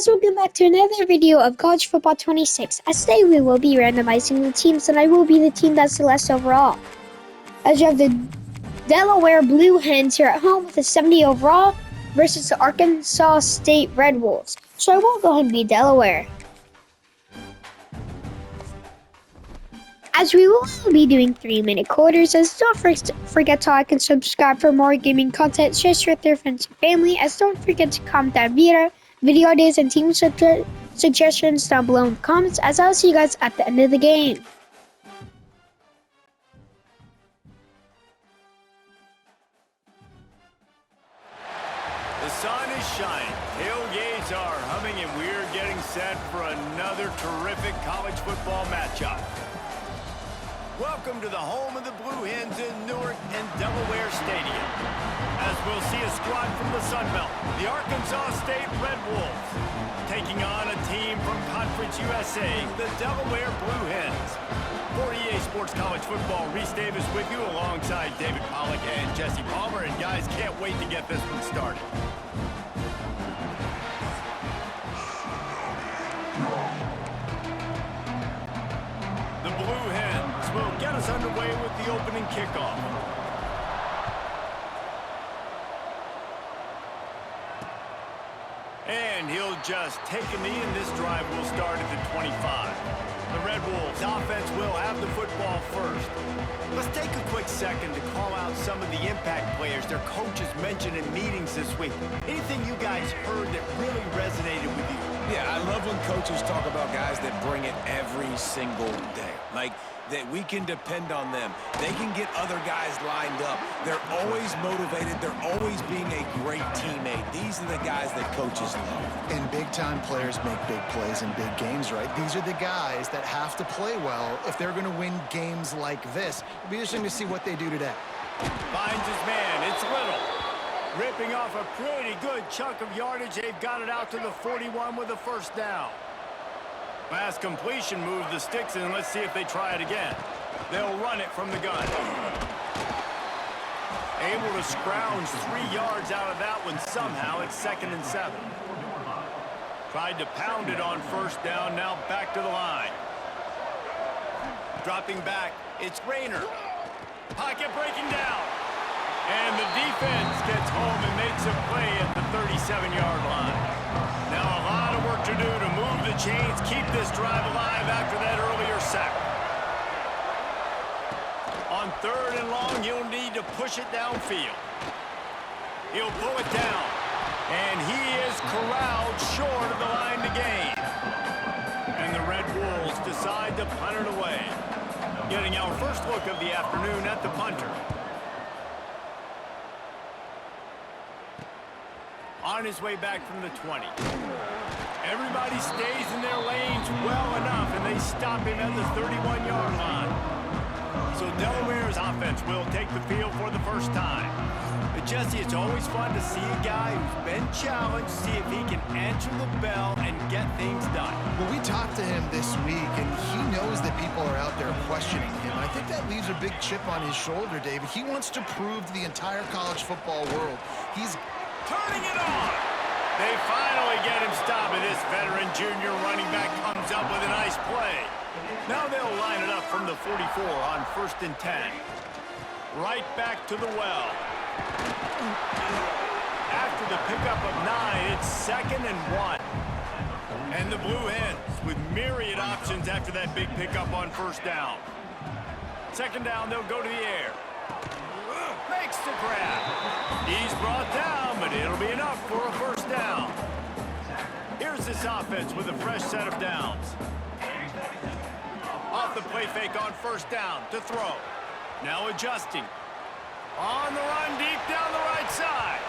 guys, welcome back to another video of College Football 26. As today we will be randomizing the teams and I will be the team that's the less overall. As you have the Delaware Blue Hens here at home with a 70 overall versus the Arkansas State Red Wolves. So I will go ahead and be Delaware. As we will be doing 3-minute quarters, as don't forget to like and subscribe for more gaming content, share with your friends and family, as don't forget to comment down video ideas and team suggestions down below in the comments, as I'll see you guys at the end of the game. The sun is shining, tailgates are humming, and we're getting set for another terrific college football matchup. Welcome to the home of the Blue Hens in Newark and Delaware Stadium. As we'll see a squad from the Sun Belt, the Arkansas State Red Wolves, taking on a team from Conference USA, the Delaware Blue Hens. For EA Sports College Football, Reese Davis with you alongside David Pollack and Jesse Palmer, and guys, can't wait to get this one started. The Blue Hens will get us underway with the opening kickoff. And he'll just take a knee, and this drive will start at the 25. The Red Wolves offense will have the football first. Let's take a quick second to call out some of the impact players their coaches mentioned in meetings this week. Anything you guys heard that really resonated with you? Yeah, I love when coaches talk about guys that bring it every single day. Like, that we can depend on them. They can get other guys lined up. They're always motivated. They're always being a great teammate. These are the guys that coaches love. And big-time players make big plays in big games, right? These are the guys that have to play well if they're going to win games like this. It'll be interesting to see what they do today. Finds his man. It's Little. Ripping off a pretty good chunk of yardage. They've got it out to the 41 with a first down. Pass completion moves the sticks in. Let's see if they try it again. They'll run it from the gun. Able to scrounge 3 yards out of that one somehow. It's 2nd and 7. Tried to pound it on first down. Now back to the line. Dropping back. It's Rayner. Pocket breaking down. And the defense gets home and makes a play at the 37-yard line. Now a lot of work to do to move the chains, keep this drive alive after that earlier sack. On 3rd and long, he'll need to push it downfield. He'll pull it down. And he is corralled short of the line to gain. And the Red Wolves decide to punt it away. Getting our first look of the afternoon at the punter. On his way back from the 20. Everybody stays in their lanes well enough, and they stop him at the 31-yard line. So Delaware's offense will take the field for the first time. But Jesse, it's always fun to see a guy who's been challenged, see if he can answer the bell and get things done. Well, we talked to him this week, and he knows that people are out there questioning him. I think that leaves a big chip on his shoulder, David. He wants to prove to the entire college football world he's turning it on. They finally get him stopped, and this veteran junior running back comes up with a nice play. Now they'll line it up from the 44 on 1st and 10. Right back to the well. After the pickup of 9, it's 2nd and 1. And the Blue Hens with myriad options after that big pickup on first down. 2nd down, they'll go to the air. Makes the grab. He's brought down, but it'll be enough for a first down. Here's this offense with a fresh set of downs. Off the play fake on first down to throw. Now adjusting. On the run deep down the right side.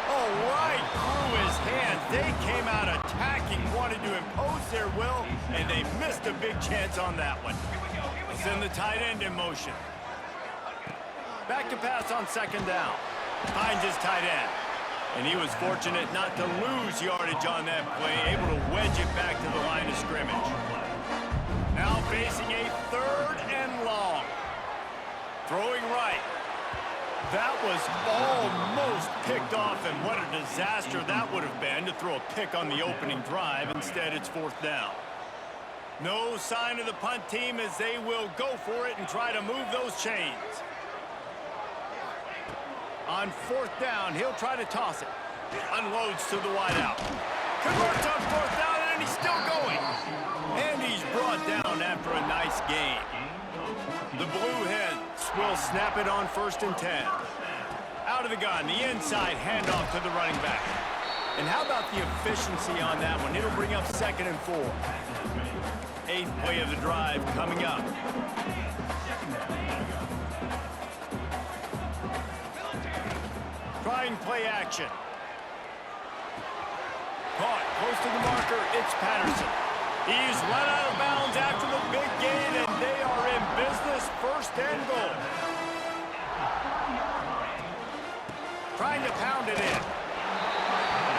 Oh, right through his hands. They came out attacking, wanted to impose their will, and they missed a big chance on that one. We'll send the tight end in motion. Back to pass on 2nd down. Finds his tight end. And he was fortunate not to lose yardage on that play, able to wedge it back to the line of scrimmage. Now facing a 3rd and long. Throwing right. That was almost picked off, and what a disaster that would have been to throw a pick on the opening drive. Instead, it's 4th down. No sign of the punt team as they will go for it and try to move those chains. On 4th down, he'll try to toss it. Unloads to the wideout. Converts on 4th down, and he's still going. And he's brought down after a nice gain. The Blue Hens will snap it on 1st and 10. Out of the gun, the inside handoff to the running back. And how about the efficiency on that one? It'll bring up 2nd and 4. 8th play of the drive coming up. Trying play action. Caught close to the marker. It's Patterson. He's run out of bounds after the big gain, and they are in business. 1st and goal. Trying to pound it in.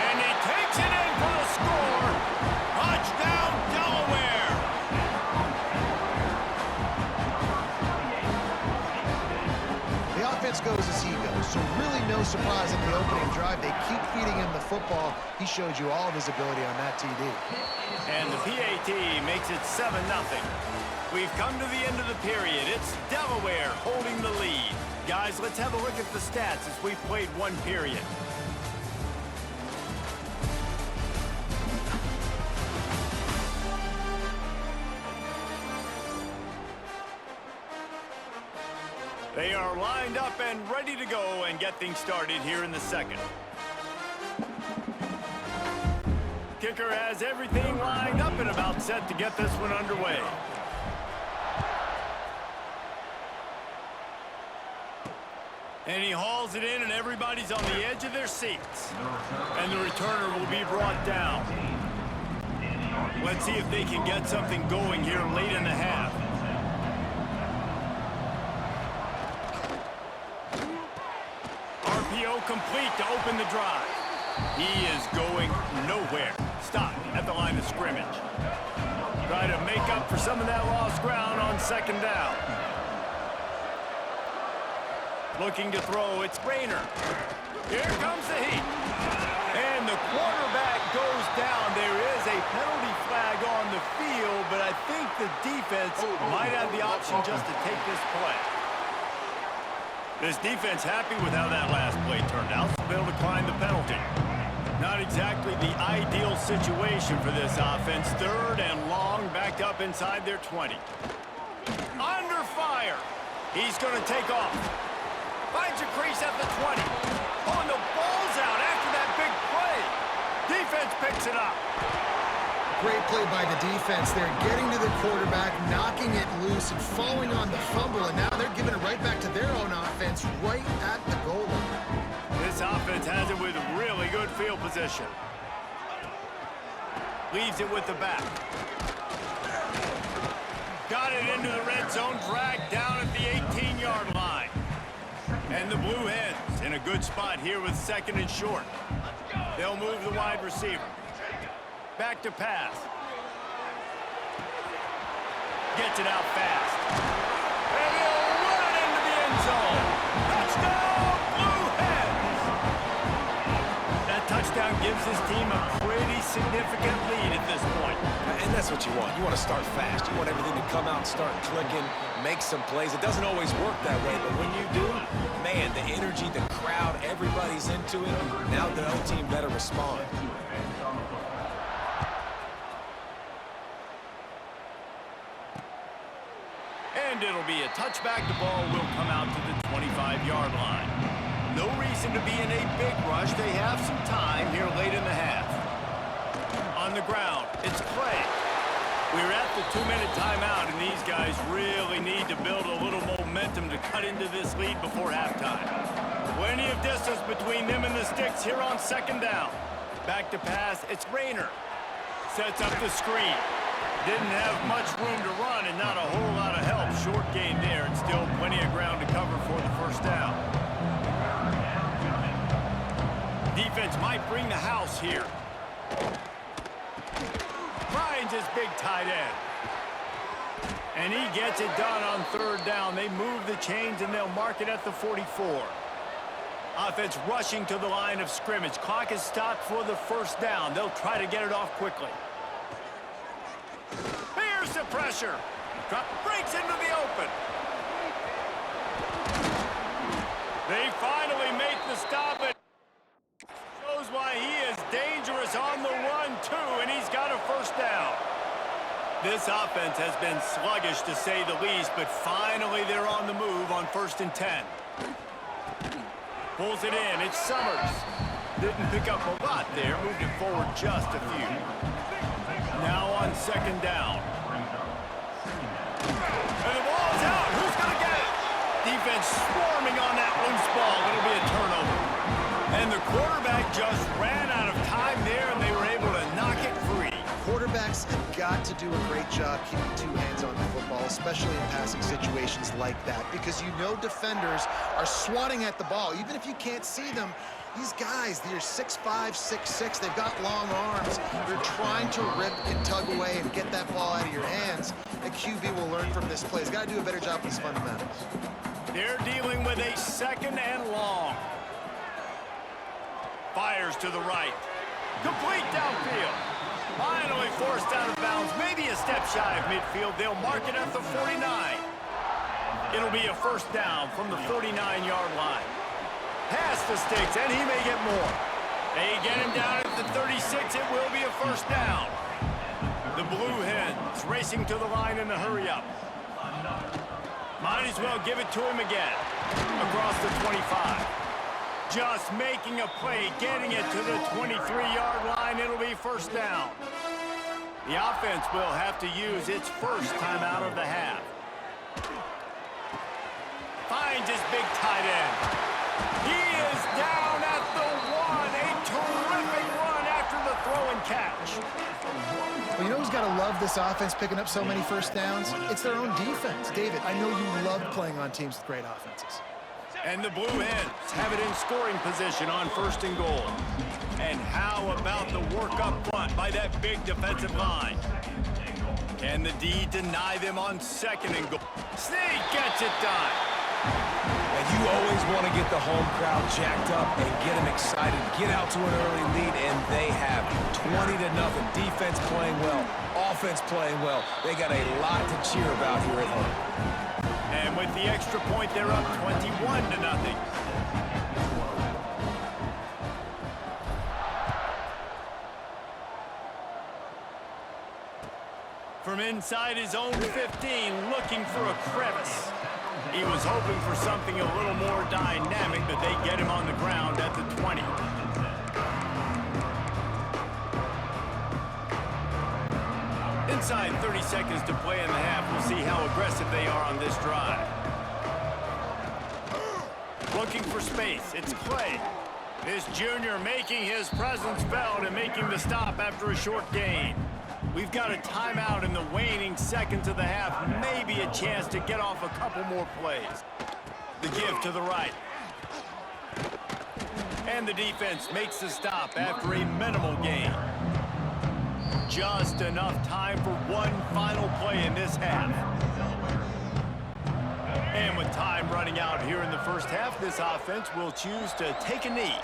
And he takes it in for the score. Touchdown, Delaware. The offense goes as he goes, so really no surprise in the opening drive. They keep feeding him the football. He showed you all of his ability on that TD. And the PAT makes it 7-0. We've come to the end of the period. It's Delaware holding the lead. Guys, let's have a look at the stats as we've played 1 period. They are lined up and ready to go and get things started here in the 2nd. Kicker has everything lined up and about set to get this one underway. And he hauls it in, and everybody's on the edge of their seats. And the returner will be brought down. Let's see if they can get something going here late in the half. RPO complete to open the drive. He is going nowhere. Stop at the line of scrimmage. Try to make up for some of that lost ground on 2nd down. Looking to throw, it's Rayner. Here comes the heat. And the quarterback goes down. There is a penalty flag on the field, but I think the defense might have the option just to take this play. This defense happy with how that last play turned out, so they'll decline the penalty. Not exactly the ideal situation for this offense. 3rd and long, backed up inside their 20. Under fire. He's going to take off. Finds a crease at the 20. Oh, and the ball's out after that big play. Defense picks it up. Great play by the defense. They're getting to the quarterback, knocking it loose, and falling on the fumble, and now they're giving it right back to their own offense right at the goal line. This offense has it with really good field position. Leaves it with the back. Got it into the red zone, dragged down at the 18-yard line. And the Blue Hens in a good spot here with 2nd and short. They'll move the wide receiver. Back to pass. Gets it out fast. And he'll run it into the end zone. Touchdown, Blue Hens! That touchdown gives his team a pretty significant lead at this point. And that's what you want. You want to start fast. You want everything to come out and start clicking, make some plays. It doesn't always work that way, but when you do, man, the energy, the crowd, everybody's into it. Now the other team better respond. And it'll be a touchback. The ball will come out to the 25-yard line. No reason to be in a big rush. They have some time here late in the half. On the ground, it's Clay. We're at the 2-minute timeout, and these guys really need to build a little momentum to cut into this lead before halftime. Plenty of distance between them and the sticks here on 2nd down. Back to pass, it's Rayner. Sets up the screen. Didn't have much room to run and not a whole lot of help. Short gain there and still plenty of ground to cover for the 1st down. Defense might bring the house here. Finds his big tight end. And he gets it done on 3rd down. They move the chains and they'll mark it at the 44. Offense rushing to the line of scrimmage. Clock is stopped for the first down. They'll try to get it off quickly. Here's the pressure. Breaks into the open. They finally make the stop. It shows why he is dangerous on the run, too, and he's got a first down. This offense has been sluggish, to say the least, but finally they're on the move on 1st and 10. Pulls it in. It's Summers. Didn't pick up a lot there. Moved it forward just a few. Now on 2nd down. And the ball's out. Who's going to get it? Defense swarming on that loose ball. It'll be a turnover. And the quarterback just ran out of time there, and they were able to knock it free. Quarterbacks have got to do a great job keeping two hands on the football, especially in passing situations like that, because you know defenders are swatting at the ball. Even if you can't see them, these guys, they're 6'5", 6'6", they've got long arms. They're trying to rip and tug away and get that ball out of your hands. A QB will learn from this play. He's got to do a better job with his fundamentals. They're dealing with a 2nd and long. Fires to the right. Complete downfield. Finally forced out of bounds. Maybe a step shy of midfield. They'll mark it at the 49. It'll be a first down from the 49-yard line. Past the sticks, and he may get more. They get him down at the 36. It will be a first down. The Blue Hens racing to the line in a hurry-up. Might as well give it to him again. Across the 25. Just making a play, getting it to the 23-yard line. It'll be first down. The offense will have to use its first timeout of the half. Finds his big tight end. He is down at the 1. A terrific run after the throw and catch. Well, you know who's got to love this offense picking up so many first downs? It's their own defense. David, I know you love playing on teams with great offenses. And the Blue Hens have it in scoring position on 1st and goal. And how about the work up front by that big defensive line? Can the D deny them on 2nd and goal? Sneak gets it done. And you always want to get the home crowd jacked up and get them excited, get out to an early lead, and they have 20-0. Defense playing well, offense playing well. They got a lot to cheer about here at home. And with the extra point, they're up 21-0. From inside his own 15, looking for a crevice. He was hoping for something a little more dynamic, but they get him on the ground at the 20. Inside 30 seconds to play in the half. We'll see how aggressive they are on this drive. Looking for space. It's Clay. This junior making his presence felt and making the stop after a short gain. We've got a timeout in the waning seconds of the half. Maybe a chance to get off a couple more plays. The give to the right. And the defense makes the stop after a minimal gain. Just enough time for one final play in this half. And with time running out here in the first half, this offense will choose to take a knee.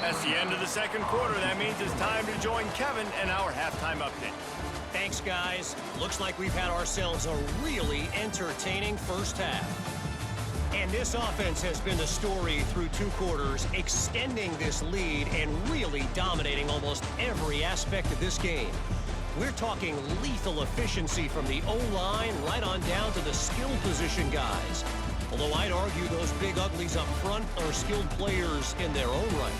That's the end of the second quarter. That means it's time to join Kevin in our halftime update. Thanks, guys. Looks like we've had ourselves a really entertaining first half. And this offense has been the story through 2 quarters, extending this lead and really dominating almost every aspect of this game. We're talking lethal efficiency from the O-line right on down to the skill position guys. Although I'd argue those big uglies up front are skilled players in their own right.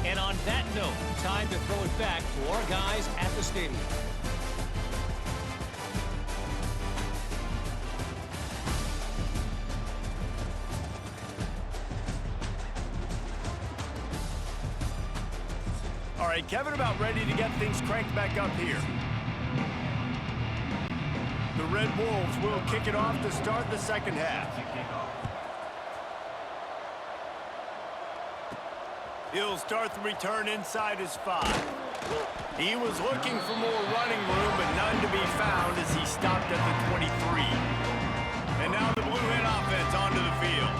And on that note, time to throw it back to our guys at the stadium. All right, Kevin, about ready to get things cranked back up here. The Red Wolves will kick it off to start the second half. He'll start the return inside his 5. He was looking for more running room, but none to be found as he stopped at the 23. And now the Blue Hen offense onto the field.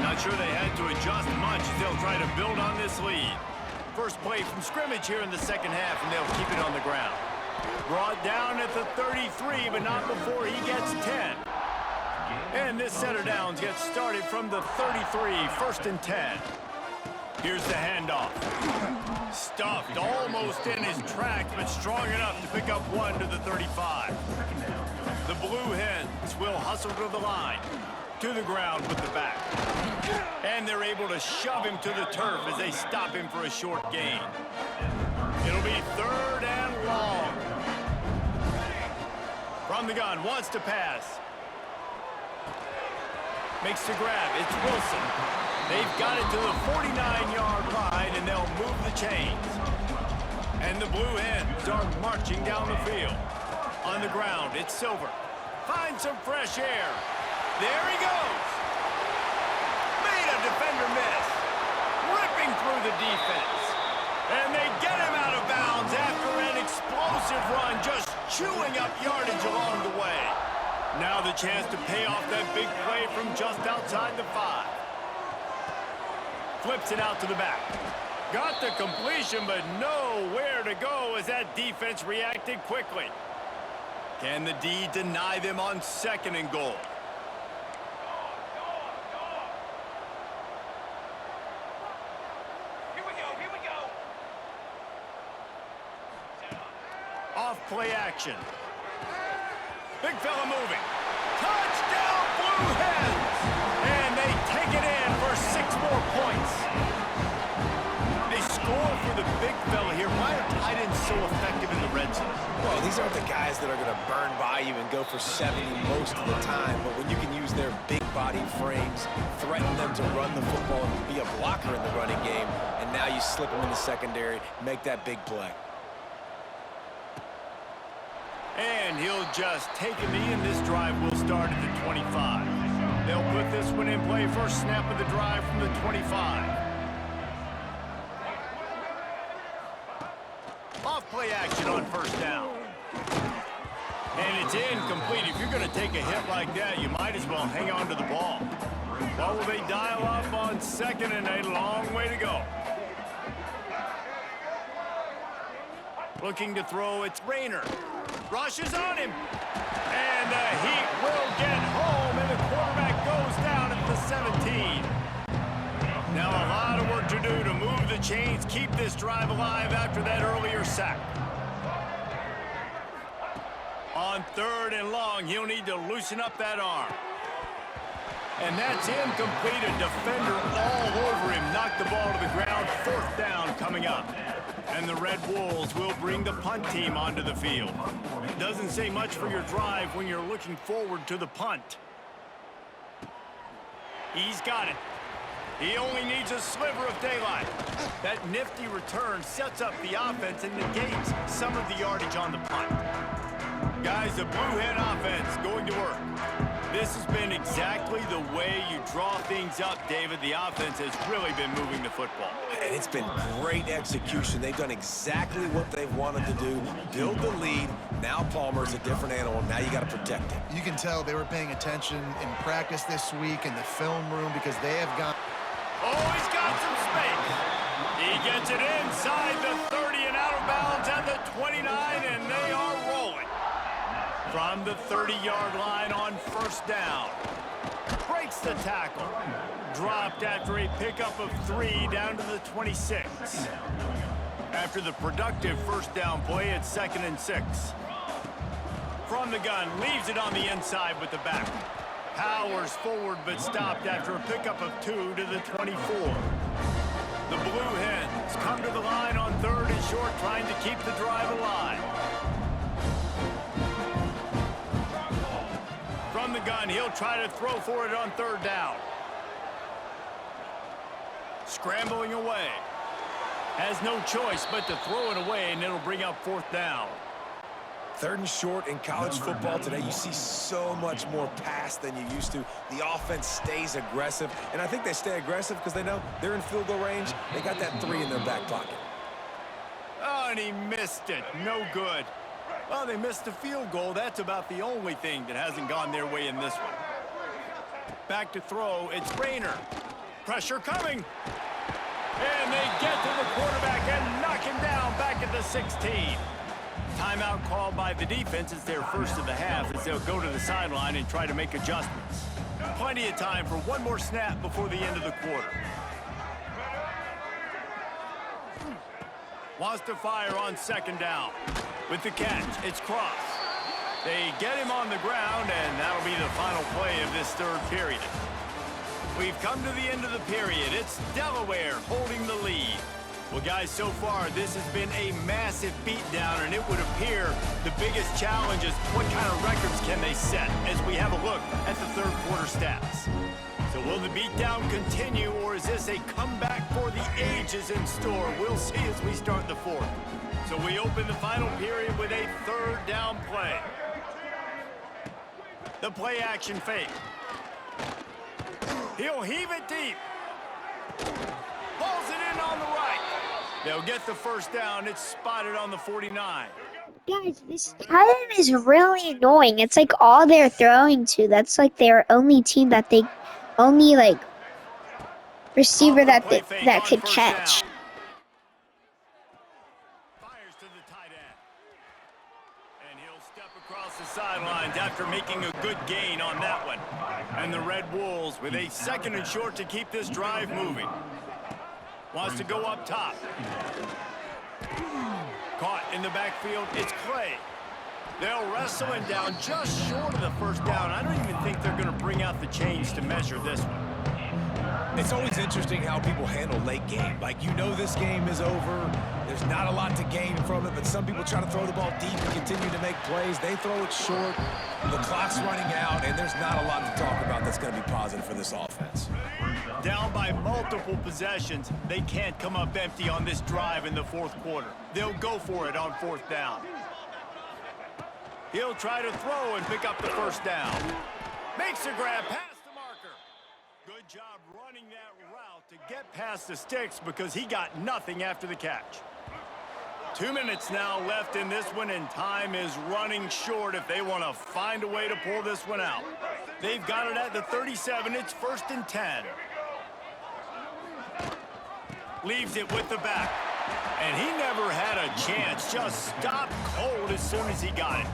Not sure they had to adjust much as they'll try to build on this lead. First play from scrimmage here in the second half, and they'll keep it on the ground. Brought down at the 33, but not before he gets 10. And this set of downs gets started from the 33, 1st and 10. Here's the handoff. Stuffed almost in his tracks, but strong enough to pick up 1 to the 35. The Blue Hens will hustle to the line, to the ground with the back. And they're able to shove him to the turf as they stop him for a short gain. It'll be 3rd and long. From the gun, wants to pass. Makes the grab, it's Wilson. They've got it to the 49-yard line, and they'll move the chains. And the Blue Hens are marching down the field. On the ground, it's Silver. Finds some fresh air. There he goes. Made a defender miss. Ripping through the defense. And they get him out of bounds after an explosive run, just chewing up yardage along the way. Now the chance to pay off that big play from just outside the 5. Flips it out to the back. Got the completion, but nowhere to go as that defense reacted quickly. Can the D deny them on 2nd and goal? Here we go. Off play action. Big fella moving. Touchdown, Blue Hens! And they take it in for 6 more points. They score for the big fella here. Why are tight ends so effective in the red zone? Well, these aren't the guys that are going to burn by you and go for 70 most of the time, but when you can use their big body frames, threaten them to run the football and be a blocker in the running game, and now you slip them in the secondary, make that big play. And he'll just take a knee, and this drive will start at the 25. They'll put this one in play. First snap of the drive from the 25. Off play action on 1st down. And it's incomplete. If you're going to take a hit like that, you might as well hang on to the ball. Well, will they dial up on 2nd and a long way to go? Looking to throw, it's Rayner. Rushes on him. And the Heat will get home, and the quarterback goes down at the 17. Now a lot of work to do to move the chains, keep this drive alive after that earlier sack. On 3rd and long, he'll need to loosen up that arm. And that's incomplete. A defender all over him. Knocked the ball to the ground. 4th down coming up. And the Red Wolves will bring the punt team onto the field. Doesn't say much for your drive when you're looking forward to the punt. He's got it. He only needs a sliver of daylight. That nifty return sets up the offense and negates some of the yardage on the punt. Guys, the Blue Hen offense going to work. This has been exactly the way you draw things up, David. The offense has really been moving the football. And it's been great execution. They've done exactly what they wanted to do, build the lead. Now Palmer's a different animal. Now you got to protect him. You can tell they were paying attention in practice this week in the film room because they have got... Oh, he's got some space. He gets it inside the 30 and out of bounds at the 29, and they are rolling. From the 30-yard line on 1st down. Breaks the tackle. Dropped after a pickup of 3 down to the 26. After the productive 1st down play, it's 2nd and 6. From the gun, leaves it on the inside with the back. Powers forward but stopped after a pickup of 2 to the 24. The Blue Hens come to the line on 3rd and short, trying to keep the drive alive. From the gun, he'll try to throw for it on 3rd down. Scrambling away. Has no choice but to throw it away, and it'll bring up 4th down. 3rd and short in college football today, you see so much more pass than you used to. The offense stays aggressive, and I think they stay aggressive because they know they're in field goal range. They got that 3 in their back pocket. Oh, and he missed it. No good. Well, they missed the field goal. That's about the only thing that hasn't gone their way in this one. Back to throw. It's Rayner. Pressure coming. And they get to the quarterback and knock him down back at the 16. Timeout called by the defense. It's their first of the half as they'll go to the sideline and try to make adjustments. Plenty of time for one more snap before the end of the quarter. Wants to fire on 2nd down. With the catch, it's Cross. They get him on the ground, and that'll be the final play of this 3rd period. We've come to the end of the period. It's Delaware holding the lead. Well, guys, so far, this has been a massive beatdown, and it would appear the biggest challenge is what kind of records can they set as we have a look at the 3rd quarter stats. So will the beatdown continue, or is this a comeback for the ages in store? We'll see as we start the 4th. So we open the final period with a 3rd down play. The play action fake. He'll heave it deep. Pulls it in on the right. They'll get the 1st down. It's spotted on the 49. Guys, this time is really annoying. It's like all they're throwing to. That's like their only team that they only like receiver that could catch. Down. Fires to the tight end. And he'll step across the sidelines after making a good gain on that one. And the Red Wolves with a 2nd and short to keep this drive moving. Wants to go up top. Caught in the backfield, it's Clay. They'll wrestle him down just short of the 1st down. I don't even think they're going to bring out the chains to measure this one. It's always interesting how people handle late game. Like, you know this game is over. There's not a lot to gain from it, but some people try to throw the ball deep and continue to make plays. They throw it short. The clock's running out, and there's not a lot to talk about that's going to be positive for this offense. Down by multiple possessions, they can't come up empty on this drive in the 4th quarter. They'll go for it on 4th down. He'll try to throw and pick up the 1st down. Makes a grab past the marker. Good job running that route to get past the sticks because he got nothing after the catch. 2 minutes now left in this one, and time is running short if they want to find a way to pull this one out. They've got it at the 37. It's 1st and 10. Leaves it with the back. And he never had a chance. Just stopped cold as soon as he got it.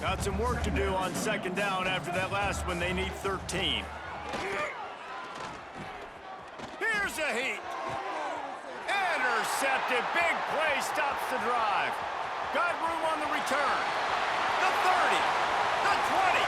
Got some work to do on 2nd down after that last one. They need 13. Here's a heat. Intercepted. Big play stops the drive. Got room on the return. The 30. The 20.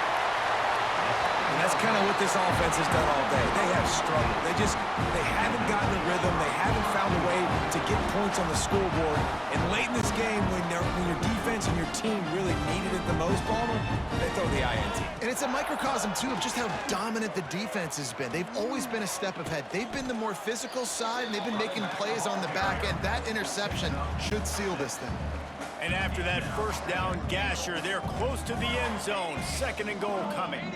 And that's kind of what this offense has done all day. They have struggled. They haven't gotten a rhythm. They haven't found a way to get points on the scoreboard. And late in this game, when your defense and your team really needed it the most, Palmer, they throw the INT. And it's a microcosm, too, of just how dominant the defense has been. They've always been a step ahead. They've been the more physical side, and they've been making plays on the back end. That interception should seal this thing. And after that 1st down gasher, they're close to the end zone. 2nd and goal coming.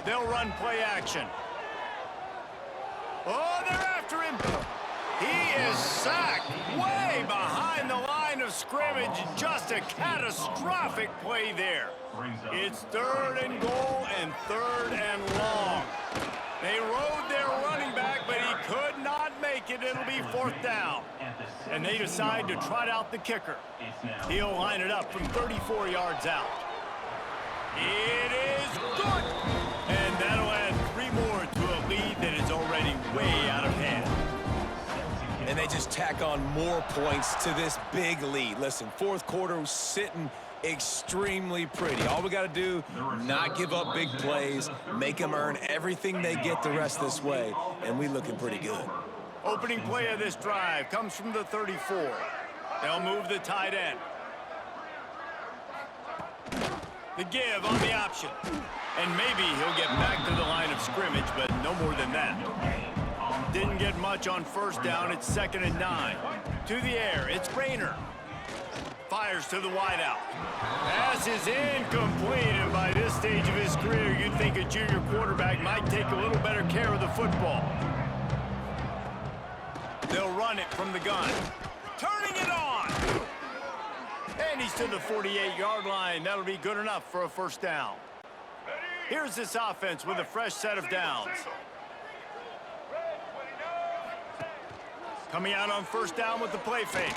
They'll run play action. Oh, they're after him. He is sacked way behind the line of scrimmage. Just a catastrophic play there. It's 3rd and goal and 3rd and long. They rode their running back, but he could not make it. It'll be 4th down. And they decide to trot out the kicker. He'll line it up from 34 yards out. It is good. And that'll add 3 more to a lead that is already way out of hand. And they just tack on more points to this big lead. Listen, 4th quarter sitting extremely pretty. All we got to do, not give up big plays, make them earn everything they get the rest this way, and we looking pretty good. Opening play of this drive comes from the 34. They'll move the tight end. The give on the option. And maybe he'll get back to the line of scrimmage, but no more than that. Didn't get much on 1st down. It's 2nd and 9. To the air, it's Rayner. fires to the wideout. Pass is incomplete, and by this stage of his career, you'd think a junior quarterback might take a little better care of the football. They'll run it from the gun. Turning it on! And he's to the 48-yard line. That'll be good enough for a first down. Here's this offense with a fresh set of downs. Coming out on first down with the play fake.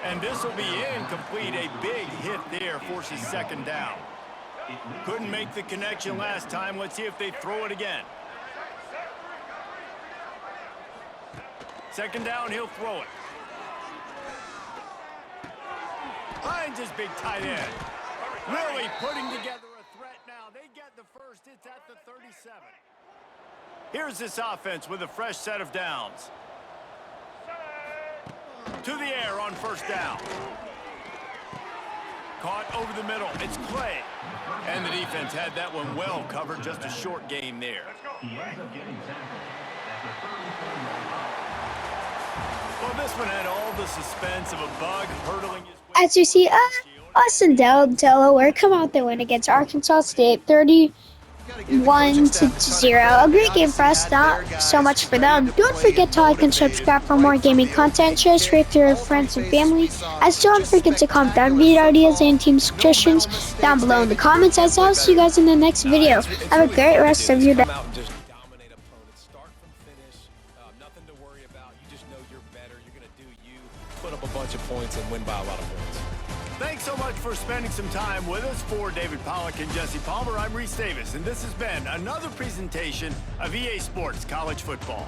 And this will be incomplete. A big hit there forces second down. Couldn't make the connection last time. Let's see if they throw it again. Second down, he'll throw it. Finds his big tight end. Really putting together a threat now. They get the first. It's at the 37. Here's this offense with a fresh set of downs. To the air on first down. Caught over the middle. It's Clay. And the defense had that one well covered. Just a short gain there. Well, this one had all the suspense of a bug hurtling his way. As you see, us and Delaware come out there win against Arkansas State 31-0. A great game for us, not so much for them. Don't forget to like and subscribe for more gaming content. Share this with your friends and family. As don't forget to comment down video ideas and team suggestions down below in the comments. As I'll see you guys in the next video. Have a great rest of your day. Nothing to worry about. You just know you're better. You're going to do you, put up a bunch of points, and win by a lot of points. Thanks so much for spending some time with us. For David Pollack and Jesse Palmer, I'm Reese Davis, and this has been another presentation of EA Sports College Football.